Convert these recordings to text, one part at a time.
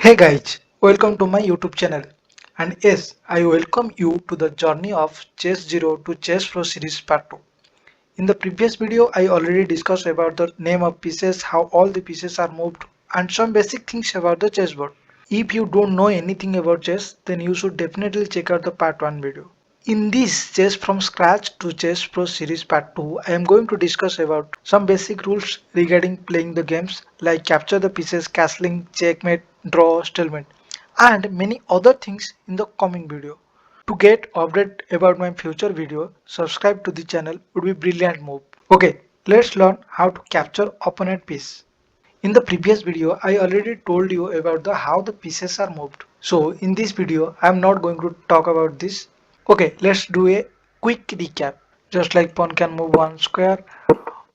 Hey guys, welcome to my YouTube channel. And yes, I welcome you to the journey of Chess 0 to Chess Pro series part 2. In the previous video, I already discussed about the name of pieces, how all the pieces are moved, and some basic things about the chessboard. If you don't know anything about chess, then you should definitely check out the part 1 video. In this Chess from Scratch to Chess Pro series part 2, I am going to discuss about some basic rules regarding playing the games like capture the pieces, castling, checkmate, draw, stalemate, and many other things in the coming video. To get update about my future video, subscribe to the channel would be brilliant move. Okay, let's learn how to capture opponent piece. In the previous video, I already told you about the how the pieces are moved. So in this video, I am not going to talk about this. Okay, let's do a quick recap. Just like pawn can move one square,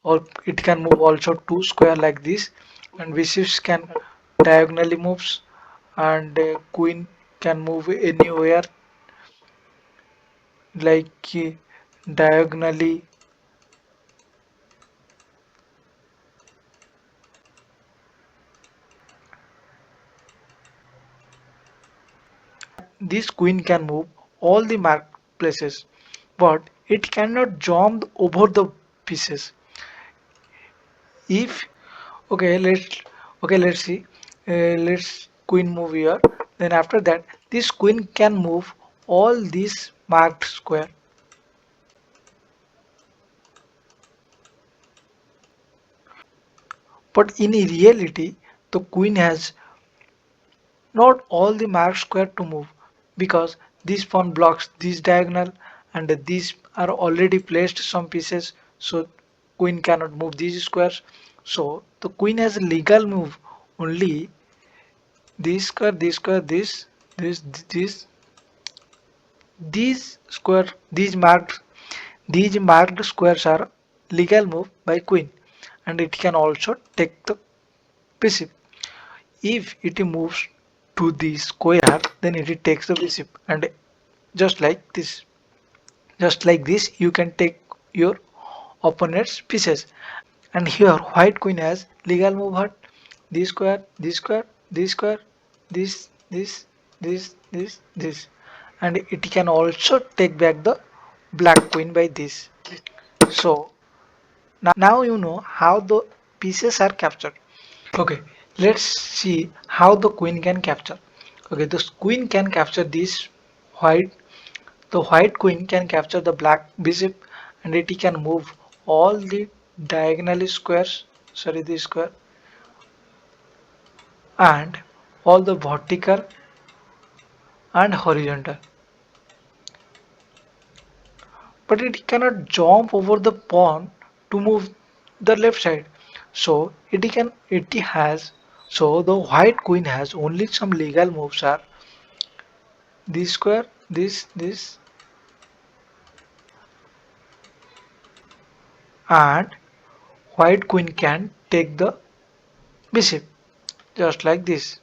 or it can move also two square like this, and bishops can diagonally moves, and queen can move anywhere like diagonally. This queen can move all the marked places, but it cannot jump over the pieces. If okay, let's see. Let's queen move here. Then after that, this queen can move all these marked square. But in reality, the queen has not all the marked square to move because this pawn blocks this diagonal and these are already placed some pieces, so queen cannot move these squares. So the queen has a legal move only this square, this, this, these marked squares are legal move by queen, and it can also take the bishop. If it moves to the square, then it takes the bishop, and just like this, just like this, you can take your opponent's pieces. And here, white queen has legal move at this square, this square, this square, this, and it can also take back the black queen by this. So now you know how the pieces are captured. Okay, let's see how the queen can capture. Okay, the queen can capture this white. The white queen can capture the black bishop, and it can move all the diagonally squares. Sorry, this square and all the vertical and horizontal. But it cannot jump over the pawn to move the left side. So it has so the white queen has only some legal moves are this square, this, and white queen can take the bishop just like this.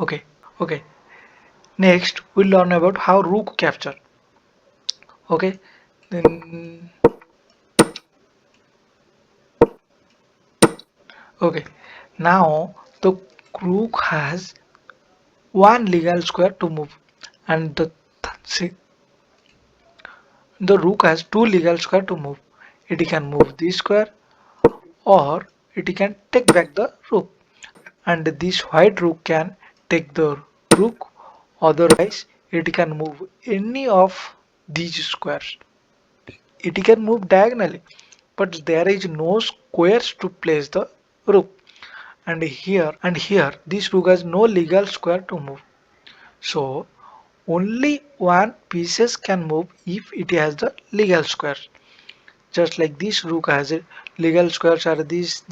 Okay. Next we'll learn about how rook capture. Okay. Then okay. Now the rook has one legal square to move, and see, the rook has two legal square to move. It can move this square, or it can take back the rook, and this white rook can take the rook. Otherwise it can move any of these squares. It can move diagonally, but there is no squares to place the rook. And here this rook has no legal square to move. So only one pieces can move if it has the legal squares. Just like this rook has a legal squares are this.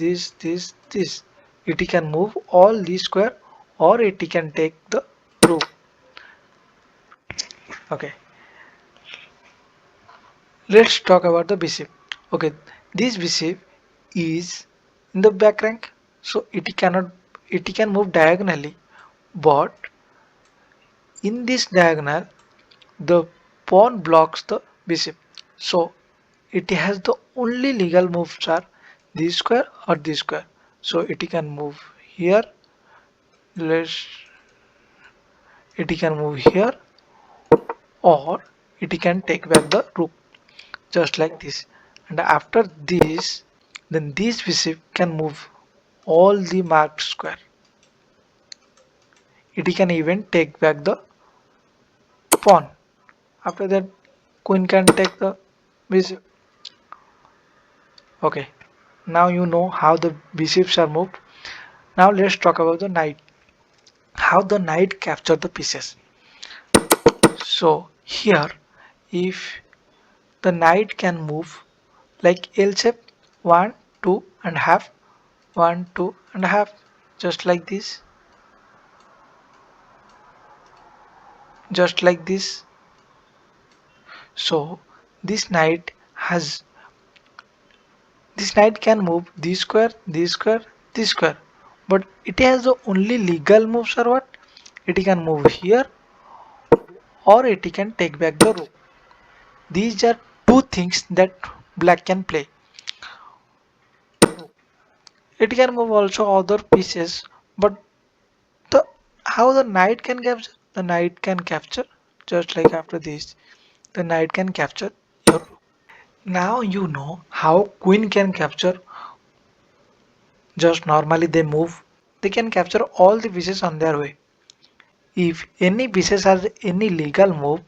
It can move all these square, or it can take the rook. Okay, let's talk about the bishop. Okay, this bishop is in the back rank, so it can move diagonally, but in this diagonal the pawn blocks the bishop. So it has the only legal moves are this square or this square. So it can move here let's it can move here, or it can take back the rook, just like this. And after this, then this bishop can move all the marked square. It can even take back the pawn. After that, queen can take the bishop. Okay, now you know how the bishops are moved. Now let's talk about the knight. How the knight capture the pieces. So here, if the knight can move like L shape, one, two and half, one, two and half, just like this, just like this. So has this knight can move this square, this square, this square, but it has the only legal moves are what? It can move here, or it can take back the rook. These are two things that black can play. It can move also other pieces, but the how the knight can capture? The knight can capture just like after this. The knight can capture your rook. Now you know how queen can capture. Just normally they move. They can capture all the pieces on their way. If any pieces has any legal move,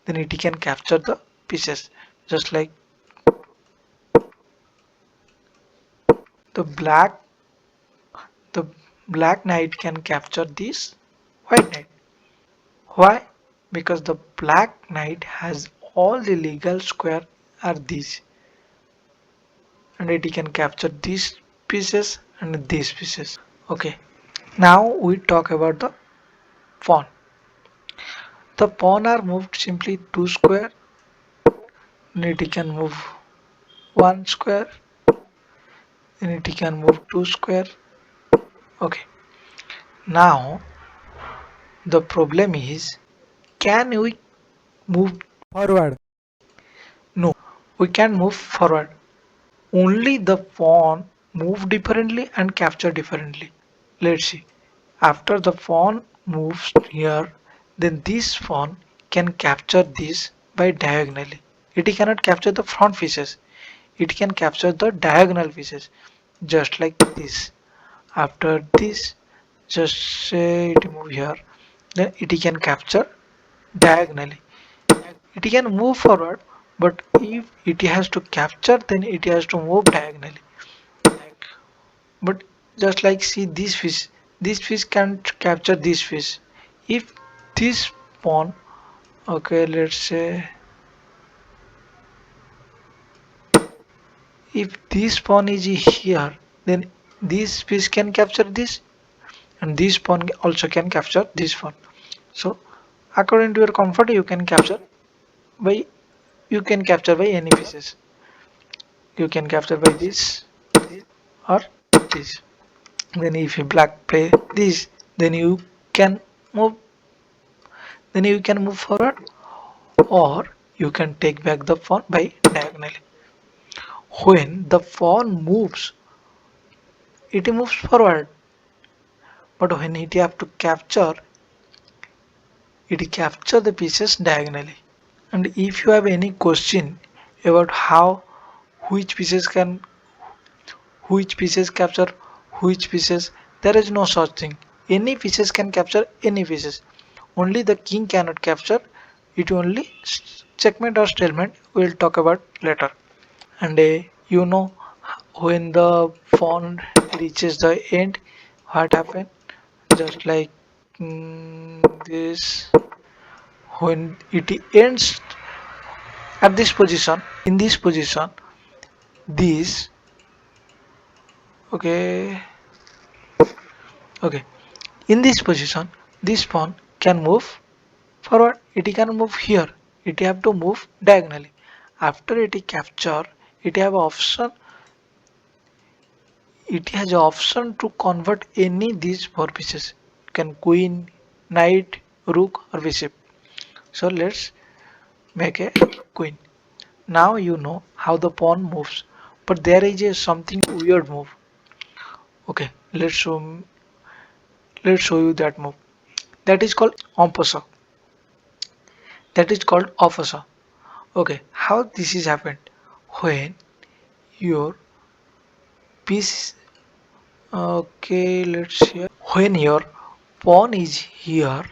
then it can capture the pieces. Just like the the black knight can capture this white knight. Why? Because the black knight has all the legal square are these, and it can capture these pieces and these pieces. Okay. Now we talk about the pawn. The pawn are moved simply two square, and it can move one square, and it can move two square. Okay. Now the problem is, can we move forward? No, we can move forward. Only the pawn move differently and capture differently. Let's see. After the pawn moves here, then this pawn can capture this by diagonally. It cannot capture the front pieces. It can capture the diagonal pieces, just like this. After this, just say it move here, then it can capture diagonally. It can move forward, but if it has to capture, then it has to move diagonally. But just like see this fish can't capture this fish. If this pawn, okay, let's say if this pawn is here, then this fish can capture this, and this pawn also can capture this pawn. So according to your comfort, by you can capture by any pieces. You can capture by this or this. Then if you black play this, then can move you can move forward, or you can take back the pawn by diagonally. When the pawn moves, it moves forward, but when it have to capture, it capture the pieces diagonally. And if you have any question about how which pieces can which pieces capture which pieces, there is no such thing. Any pieces can capture any pieces. Only the king cannot capture. It only checkmate or stalemate. We'll talk about later. And you know when the pawn reaches the end, what happen? Just like this, when it ends at this position, in this position, this okay, okay, in this position, this pawn can move forward. It can move here. It have to move diagonally. After it capture, it have option. It has option to convert any these four pieces. Can queen, knight, rook, or bishop. So let's make a queen. Now you know how the pawn moves, but there is a something weird move. Okay, Let's show you that move. That is called opposa. That is called opposa. Okay, how this is happened? When your piece, okay, let's see. When your pawn is here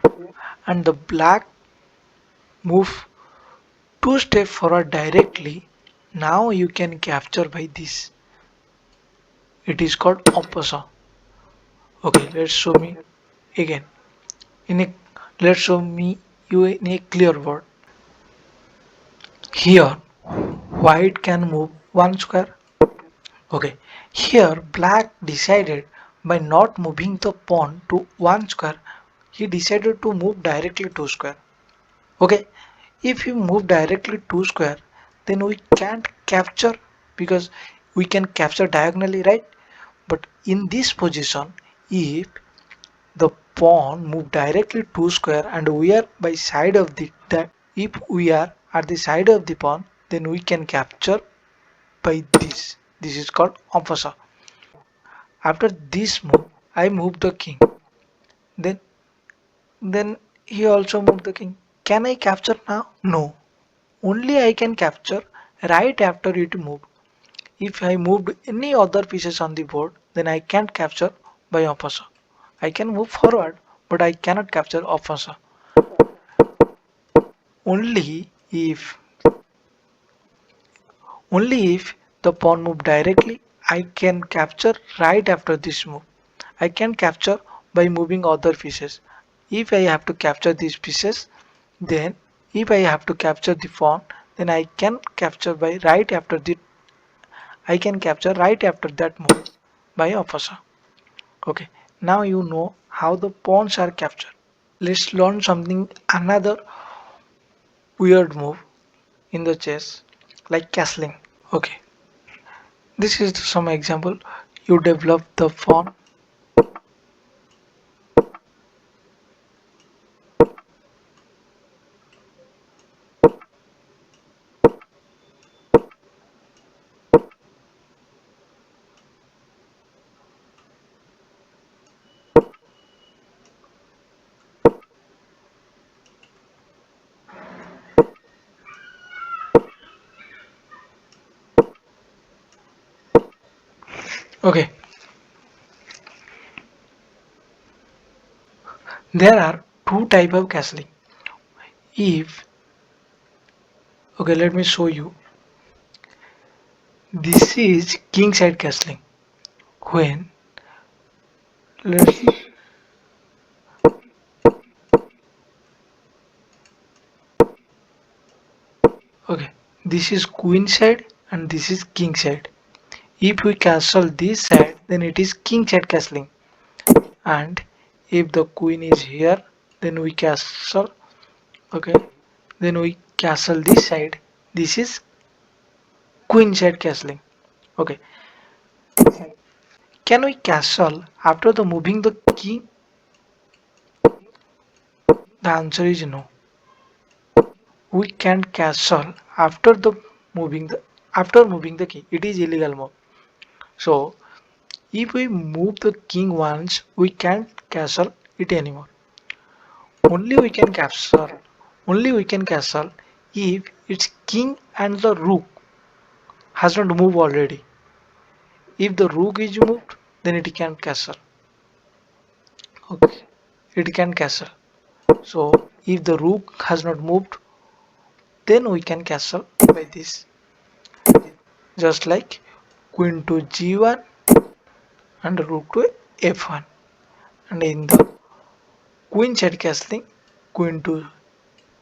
and the black move two steps forward directly, now you can capture by this. It is called opposa. Okay, let's show me again. In a let's show me you in a clear word. Here, white can move one square. Okay, here black decided by not moving the pawn to one square, he decided to move directly two square. Okay, if you move directly two square, then we can't capture because we can capture diagonally, right? But in this position, if the pawn move directly two square and we are by side of the that if we are at the side of the pawn, then we can capture by this. This is called opposa. After this move, I move the king. Then then he also moved the king. Can I capture now? No. Only I can capture right after it moved. If I moved any other pieces on the board, then I can't capture by opposa. I can move forward, but I cannot capture opposa. Only if only if the pawn move directly, I can capture right after this move. I can capture by moving other pieces. If I have to capture these pieces, then if I have to capture the pawn, then I can capture right after that move by opposa. Okay, now you know how the pawns are captured. Let's learn something another weird move in the chess like castling. Okay, this is some example. You develop the pawn. Okay, there are two type of castling. If okay, let me show you. This is king side castling. When let's okay, this is queen side and this is king side. If we castle this side, then it is king side castling. And if the queen is here, then we castle. Okay, then we castle this side. This is queen side castling. Okay, can we castle after the moving the king? The answer is no. We can't castle after the moving the king. It is illegal move. So if we move the king once, we can't castle it anymore. Only we can castle. Only we can castle if its king and the rook has not moved already. If the rook is moved, then it can castle. Okay, it can castle. So if the rook has not moved, then we can castle by this. Just like queen to g1 and rook to f1. And in the queen side castling, queen to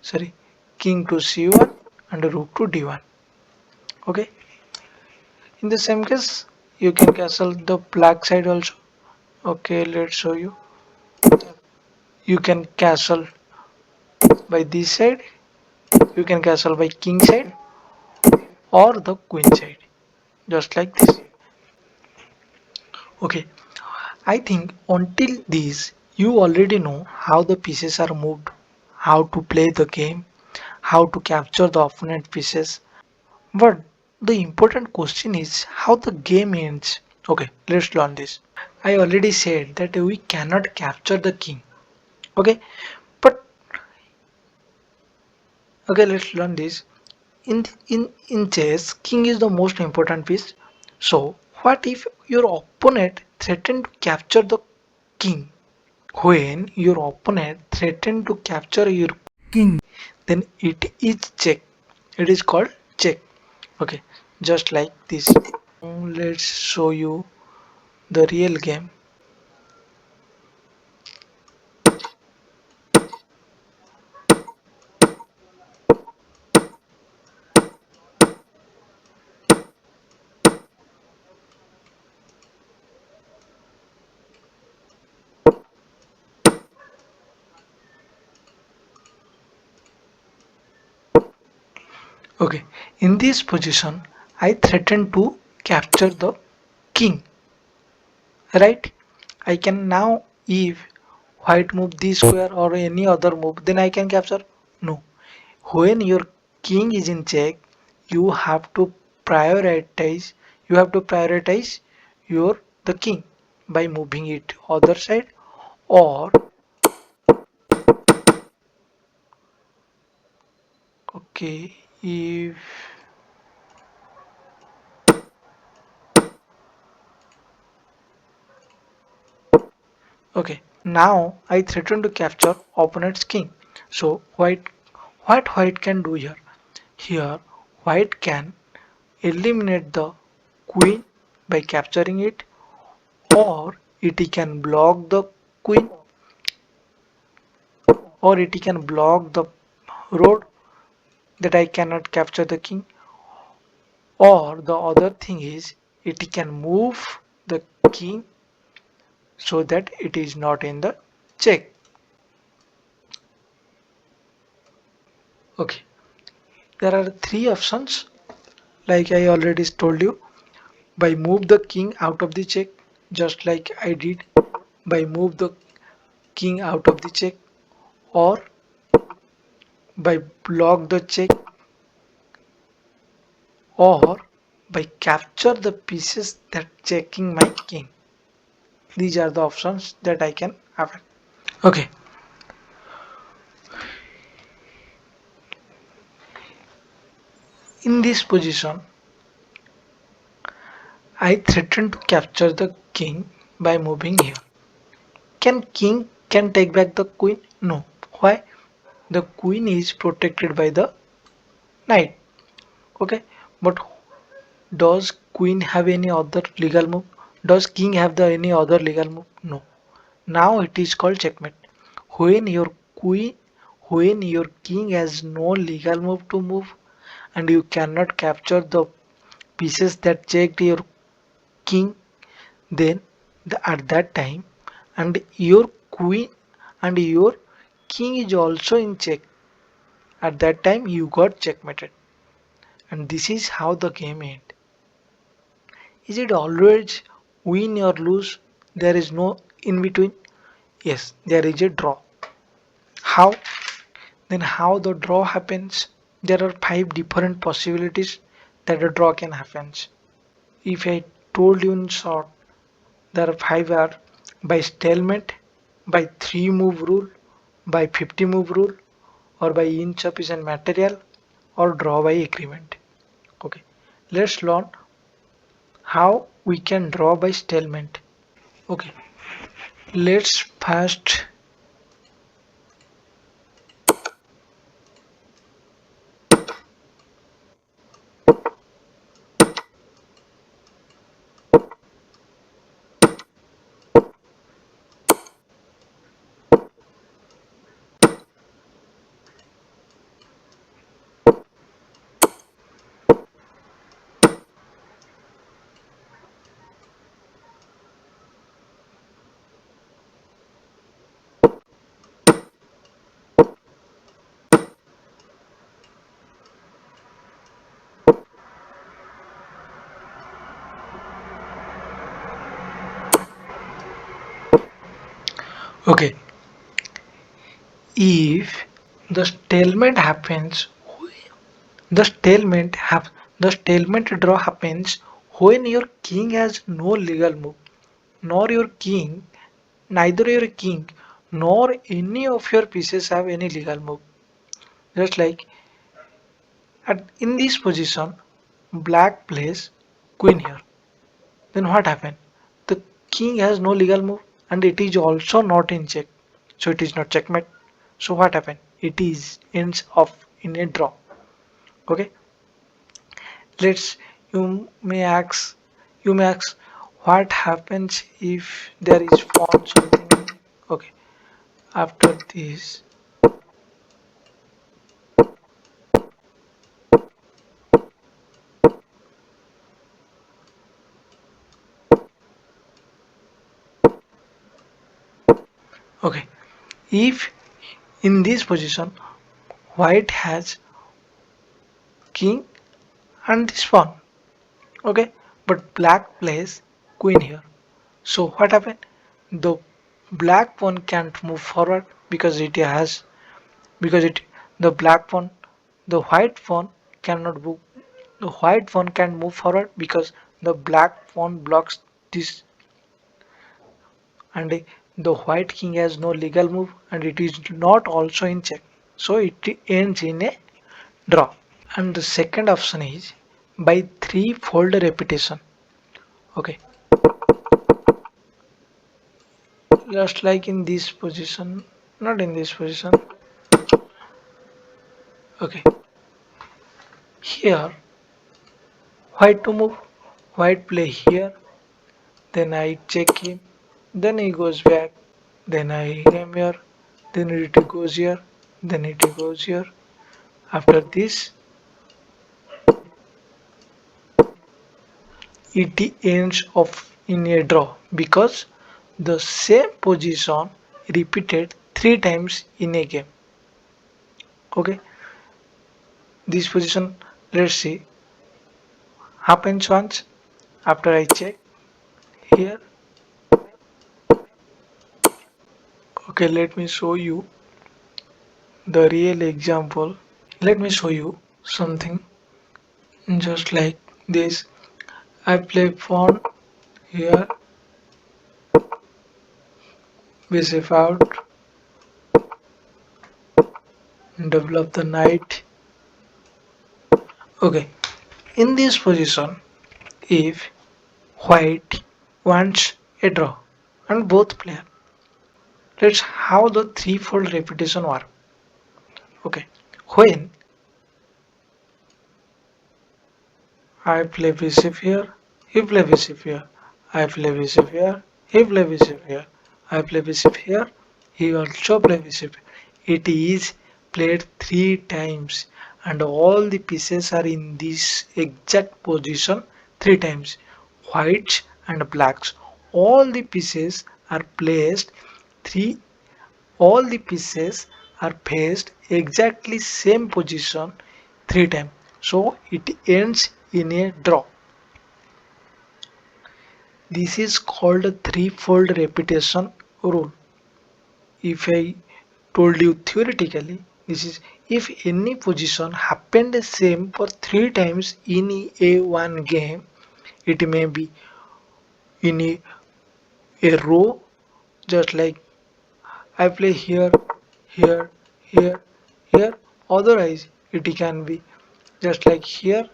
sorry, king to c1 and rook to d1. Okay. In the same case, you can castle the black side also. Okay, let's show you. You can castle by this side. You can castle by king side or the queen side. Just like this. Okay. I think until this, you already know how the pieces are moved, how to play the game, how to capture the opponent pieces. But the important question is how the game ends. Okay, let's learn this. I already said that we cannot capture the king. Okay, but okay, let's learn this. In chess, king is the most important piece. So what if your opponent threatened to capture the king? When your opponent threatened to capture your king, then it is check. It is called check. Okay, just like this. Let's show you the real game. Okay, in this position, I threaten to capture the king, right? I can now, if white move this square or any other move, then I can capture. No, when your king is in check, you have to prioritize. You have to prioritize your the king by moving it other side, or okay, if okay, now I threaten to capture opponent's king. So what white can do here? Here, white can eliminate the queen by capturing it, or it can block the queen, or it can block the road that I cannot capture the king, or the other thing is it can move the king so that it is not in the check. Okay, there are three options like I already told you. By move the king out of the check, just like I did by move the king out of the check, or by block the check, or by capture the pieces that checking my king. These are the options that I can have. Okay, in this position, I threaten to capture the king by moving here. Can king can take back the queen? No. Why? The queen is protected by the knight. Okay, but does queen have any other legal move? Does king have the any other legal move? No. Now it is called checkmate. When your queen, when your king has no legal move to move, and you cannot capture the pieces that checked your king, then at that time, and your queen and your king is also in check. At that time, you got checkmated, and this is how the game ends. Is it always win or lose? There is no in between. Yes, there is a draw. How? Then how the draw happens? There are five different possibilities that a draw can happen. If I told you in short, there are five are by stalemate, by three move rule, by 50 move rule, or by insufficient material, or draw by agreement. Okay, let's learn how we can draw by stalemate. Okay, let's first. Okay, if the stalemate happens, the the stalemate draw happens when your king has no legal move. nor your king, neither your king nor any of your pieces have any legal move. Just like in this position, black plays queen here. Then what happened? The king has no legal move and it is also not in check. So it is not checkmate. So what happened? It is ends off in a draw. Okay. Let's you may ask what happens if there is pawn something. Okay. After this, okay. If in this position white has king and this pawn. Okay. But black plays queen here. So what happened? The black pawn can't move forward because it the black pawn the white pawn cannot move the white pawn can move forward because the black pawn blocks this and the white king has no legal move and it is not also in check. So it ends in a draw. And the second option is by threefold repetition. Okay, just like in this position, not in this position. Okay, here white to move, white play here, then I check him, then he goes back, then I came here, then it goes here, then it goes here. After this, it ends off in a draw because the same position repeated three times in a game. Okay, this position, let's see, happens once. After I check here, okay, let me show you the real example. Let me show you something just like this. I play pawn here, bishop out, develop the knight. Okay, in this position, if white wants a draw and both player, let's how the threefold repetition work. Okay, when I play bishop here, he play bishop here, I play bishop here, he play bishop here, I play bishop here, he also play bishop. It is played three times and all the pieces are in this exact position three times. Whites and blacks. All the pieces are placed three all the pieces are placed exactly same position three times. So it ends in a draw. This is called threefold repetition rule. If I told you theoretically, this is if any position happened the same for three times in a one game, it may be in a row, just like I play here, here, here, here. Otherwise, it can be just like here.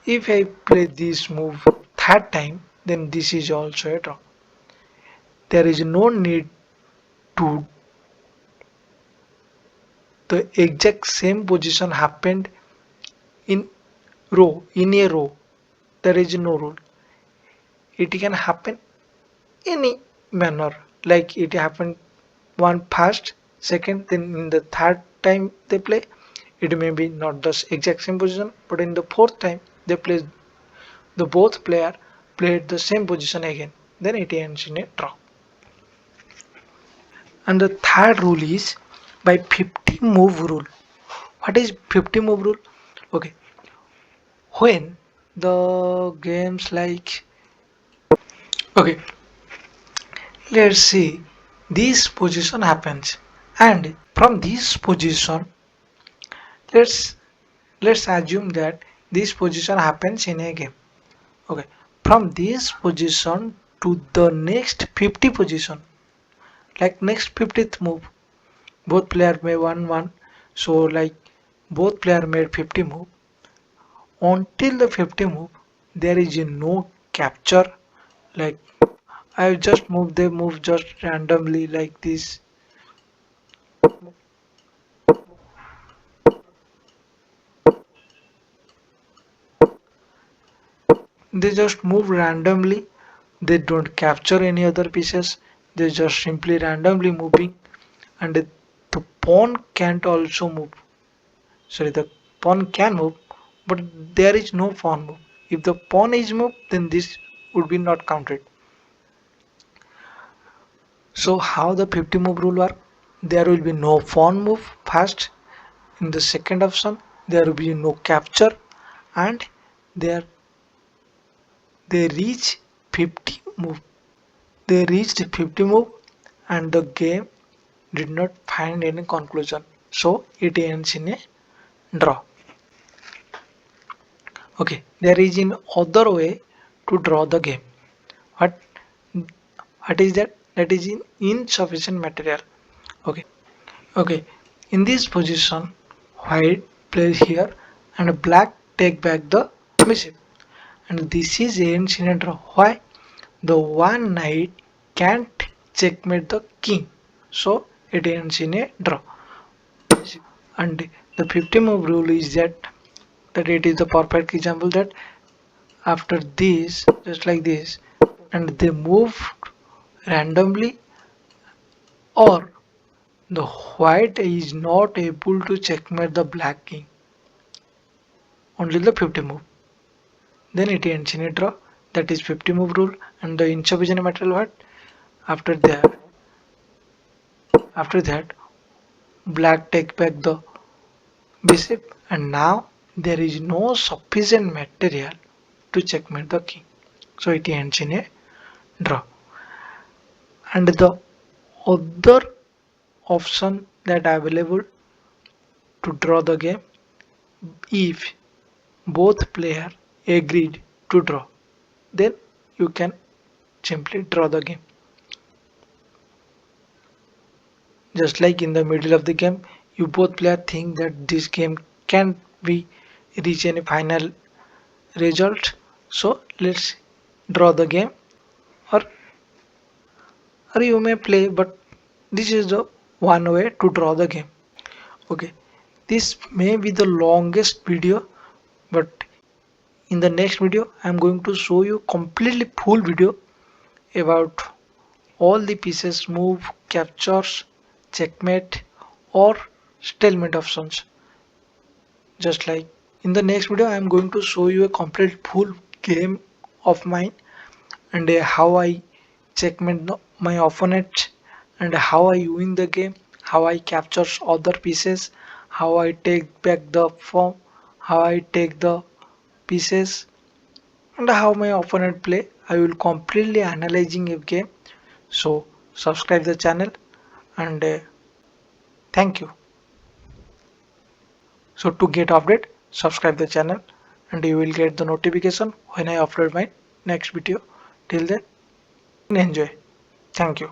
If I play this move third time, then this is also a draw. There is no need to the exact same position happened in in a row. There is no rule. It can happen any manner. Like it happened one first, second, then in the third time they play, it may be not the exact same position, but in the fourth time they play the both player played the same position again. Then it ends in a draw. And the third rule is by 50 move rule. What is 50 move rule? Okay, when the games like okay, let's see this position happens and from this position let's let's assume that this position happens in a game. Okay, from this position to the next 50 position, like next 50th move. Both player made 1 1, so like both player made 50 move. Until the 50 move, there is no capture. Like I just move, they move just randomly like this. They just move randomly. They don't capture any other pieces. They just simply randomly moving, and the pawn can't also move. Sorry, the pawn can move, but there is no pawn move. If the pawn is moved, then this would be not counted. So how the 50 move rule work? There will be no pawn move first. In the second option, there will be no capture, and there they reach 50 move. They reached 50 move, and the game did not find any conclusion. So it ends in a draw. Okay, there is an other way to draw the game. What what is that? That is in insufficient material. Okay, okay. In this position, white plays here, and black take back the bishop. And this is ends in a draw. Why? The one knight can't checkmate the king, so it ends in a draw. And the 50 move rule is that it is the perfect example that after this, just like this, and they move randomly, or the white is not able to checkmate the black king until the 50 move. Then it ends in a draw. That is 50 move rule, and the insufficient material what? After that, after that, black take back the bishop, and now there is no sufficient material to checkmate the king. So it ends in a draw. And the other option that available to draw the game, if both player agreed to draw, then you can simply draw the game. Just like in the middle of the game, you both player think that this game can't be reach any final result, so let's draw the game, or you may play, but this is the one way to draw the game. Okay, this may be the longest video, but in the next video I'm going to show you completely full video about all the pieces move, captures, checkmate, or stalemate options. Just like in the next video I'm going to show you a complete full game of mine, and how I checkmate my opponent, and how I win the game, how I capture other pieces, how I take back the form, how I take the pieces, and how my opponent play. I will completely analyzing a game. So subscribe the channel, and thank you. So to get update, subscribe the channel, and you will get the notification when I upload my next video. Till then, enjoy. Thank you.